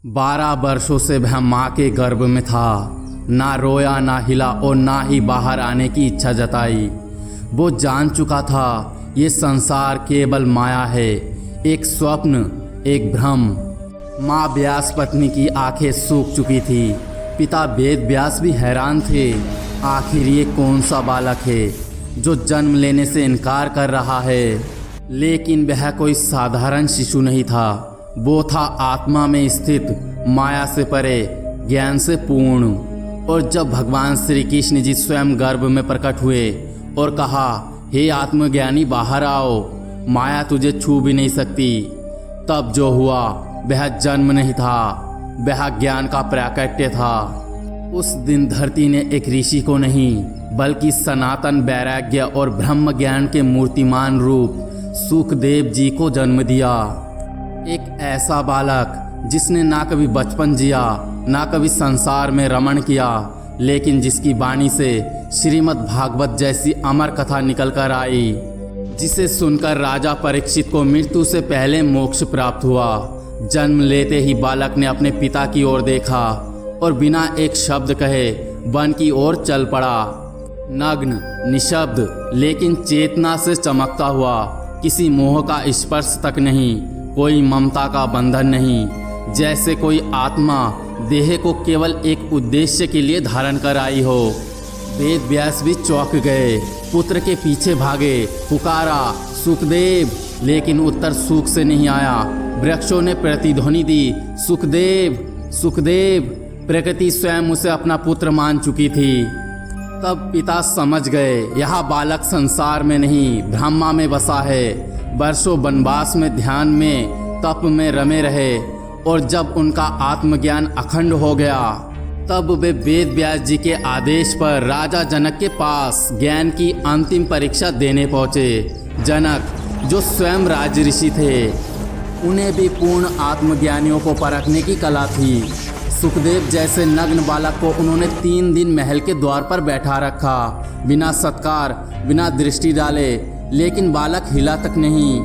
12 वर्षों से वह माँ के गर्भ में था। ना रोया, ना हिला और ना ही बाहर आने की इच्छा जताई। वो जान चुका था ये संसार केवल माया है, एक स्वप्न, एक भ्रम। माँ व्यास पत्नी की आंखें सूख चुकी थी। पिता वेद व्यास भी हैरान थे। आखिर ये कौन सा बालक है जो जन्म लेने से इनकार कर रहा है। लेकिन वह कोई साधारण शिशु नहीं था। वो था आत्मा में स्थित, माया से परे, ज्ञान से पूर्ण। और जब भगवान श्री कृष्ण जी स्वयं गर्भ में प्रकट हुए और कहा, हे आत्मज्ञानी बाहर आओ, माया तुझे छू भी नहीं सकती, तब जो हुआ वह जन्म नहीं था, वह ज्ञान का प्राकट्य था। उस दिन धरती ने एक ऋषि को नहीं बल्कि सनातन वैराग्य और ब्रह्म ज्ञान के मूर्तिमान रूप सुखदेव जी को जन्म दिया। एक ऐसा बालक जिसने ना कभी बचपन जिया, ना कभी संसार में रमण किया, लेकिन जिसकी वाणी से श्रीमद् भागवत जैसी अमर कथा निकल कर आई, जिसे सुनकर राजा परीक्षित को मृत्यु से पहले मोक्ष प्राप्त हुआ। जन्म लेते ही बालक ने अपने पिता की ओर देखा और बिना एक शब्द कहे वन की ओर चल पड़ा। नग्न, निशब्द, लेकिन चेतना से चमकता हुआ, किसी मोह का स्पर्श तक नहीं, कोई ममता का बंधन नहीं। जैसे कोई आत्मा देह को केवल एक उद्देश्य के लिए धारण कर आई हो। वेद व्यास भी चौंक गए, पुत्र के पीछे भागे, पुकारा, सुखदेव, लेकिन उत्तर सुख से नहीं आया। वृक्षों ने प्रतिध्वनि दी, सुखदेव, सुखदेव। प्रकृति स्वयं उसे अपना पुत्र मान चुकी थी। तब पिता समझ गए, यह बालक संसार में नहीं, ब्रह्मा में बसा है। वर्षों वनवास में, ध्यान में, तप में रमे रहे, और जब उनका आत्मज्ञान अखंड हो गया, तब वे वेद व्यास जी के आदेश पर राजा जनक के पास ज्ञान की अंतिम परीक्षा देने पहुँचे। जनक, जो स्वयं राज ऋषि थे, उन्हें भी पूर्ण आत्मज्ञानियों को परखने की कला थी। सुखदेव जैसे नग्न बालक को उन्होंने 3 दिन महल के द्वार पर बैठा रखा, बिना सत्कार, बिना दृष्टि डाले, लेकिन बालक हिला तक नहीं।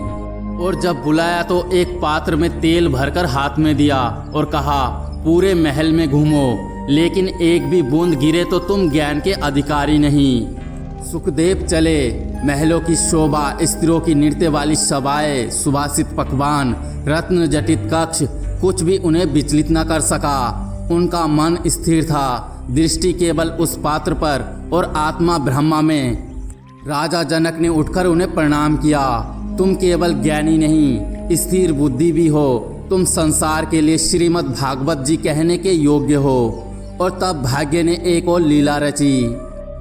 और जब बुलाया तो एक पात्र में तेल भरकर हाथ में दिया और कहा, पूरे महल में घूमो, लेकिन एक भी बूंद गिरे तो तुम ज्ञान के अधिकारी नहीं। सुखदेव चले। महलों की शोभा, स्त्रियों की नृत्य वाली सभाएं, सुवासित पकवान, रत्न जटित कक्ष, कुछ भी उन्हें विचलित न कर सका। उनका मन स्थिर था, दृष्टि केवल उस पात्र पर और आत्मा ब्रह्मा में। राजा जनक ने उठकर उन्हें प्रणाम किया। तुम केवल ज्ञानी नहीं, स्थिर बुद्धि भी हो। तुम संसार के लिए श्रीमद् भागवत जी कहने के योग्य हो। और तब भाग्य ने एक और लीला रची।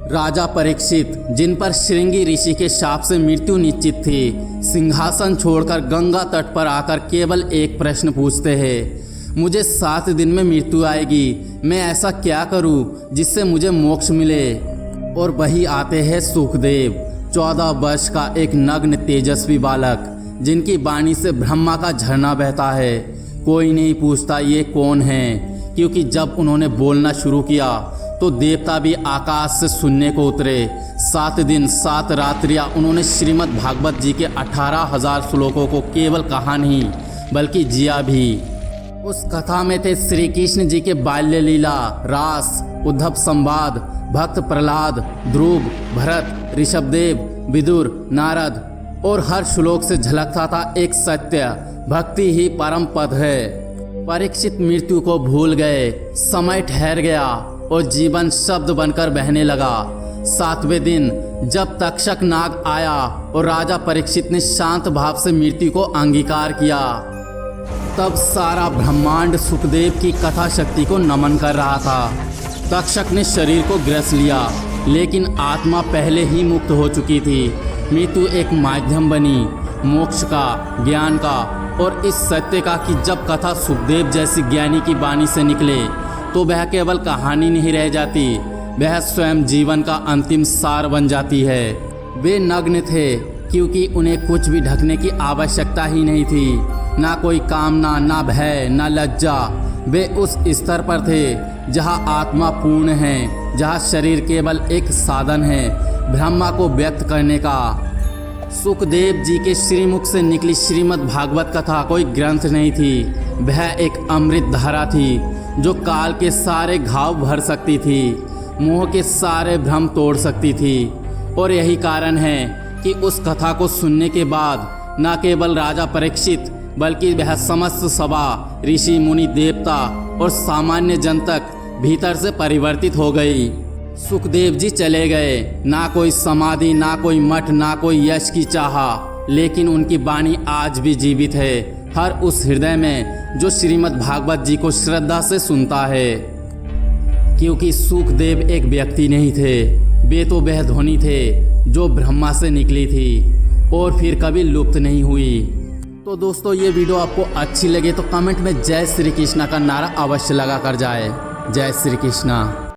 राजा परीक्षित, जिन पर श्रृंगी ऋषि के शाप से मृत्यु निश्चित थी, सिंहासन छोड़कर गंगा तट पर आकर केवल एक प्रश्न पूछते हैं, मुझे 7 दिन में मृत्यु आएगी, मैं ऐसा क्या करूं जिससे मुझे मोक्ष मिले। और वही आते हैं सुखदेव, 14 वर्ष का एक नग्न तेजस्वी बालक, जिनकी वाणी से ब्रह्मा का झरना बहता है। कोई नहीं पूछता ये कौन है, क्योंकि जब उन्होंने बोलना शुरू किया तो देवता भी आकाश से सुनने को उतरे। 7 दिन 7 रात्रियां उन्होंने श्रीमद् भागवत जी के 18,000 श्लोकों को केवल कहा नहीं बल्कि जिया भी। उस कथा में थे श्री कृष्ण जी के बाल्य लीला, रास, उद्धव संवाद, भक्त प्रहलाद, ध्रुव, भरत, ऋषभदेव, विदुर, नारद, और हर श्लोक से झलकता था एक सत्य, भक्ति ही परम पद है। परीक्षित मृत्यु को भूल गए, समय ठहर गया और जीवन शब्द बनकर बहने लगा। 7वें दिन जब तक्षक नाग आया और राजा परीक्षित ने शांत भाव से मृत्यु को अंगीकार किया, तब सारा ब्रह्मांड सुखदेव की कथा शक्ति को नमन कर रहा था। तक्षक ने शरीर को ग्रस लिया, लेकिन आत्मा पहले ही मुक्त हो चुकी थी। मृत्यु एक माध्यम बनी, मोक्ष का, ज्ञान का, और इस सत्य का कि जब कथा सुखदेव जैसी ज्ञानी की वाणी से निकले तो वह केवल कहानी नहीं रह जाती, वह स्वयं जीवन का अंतिम सार बन जाती है। वे नग्न थे क्योंकि उन्हें कुछ भी ढकने की आवश्यकता ही नहीं थी, ना कोई कामना, ना भय, ना लज्जा। वे उस स्तर पर थे जहाँ आत्मा पूर्ण है, जहाँ शरीर केवल एक साधन है ब्रह्मा को व्यक्त करने का। सुखदेव जी के श्रीमुख से निकली श्रीमद् भागवत कथा कोई ग्रंथ नहीं थी, वह एक अमृत धारा थी जो काल के सारे घाव भर सकती थी, मोह के सारे भ्रम तोड़ सकती थी। और यही कारण है कि उस कथा को सुनने के बाद न केवल राजा परीक्षित बल्कि वह समस्त सभा, ऋषि मुनि, देवता और सामान्य जन तक भीतर से परिवर्तित हो गई। सुखदेव जी चले गए, ना कोई समाधि, ना कोई मठ, ना कोई यश की चाहा, लेकिन उनकी वाणी आज भी जीवित है हर उस हृदय में जो श्रीमद् भागवत जी को श्रद्धा से सुनता है। क्योंकि सुखदेव एक व्यक्ति नहीं थे, वे तो वह ध्वनि थे जो ब्रह्मा से निकली थी और फिर कभी लुप्त नहीं हुई। तो दोस्तों, ये वीडियो आपको अच्छी लगे तो कमेंट में जय श्री कृष्णा का नारा अवश्य लगा कर जाए। जय श्री कृष्णा।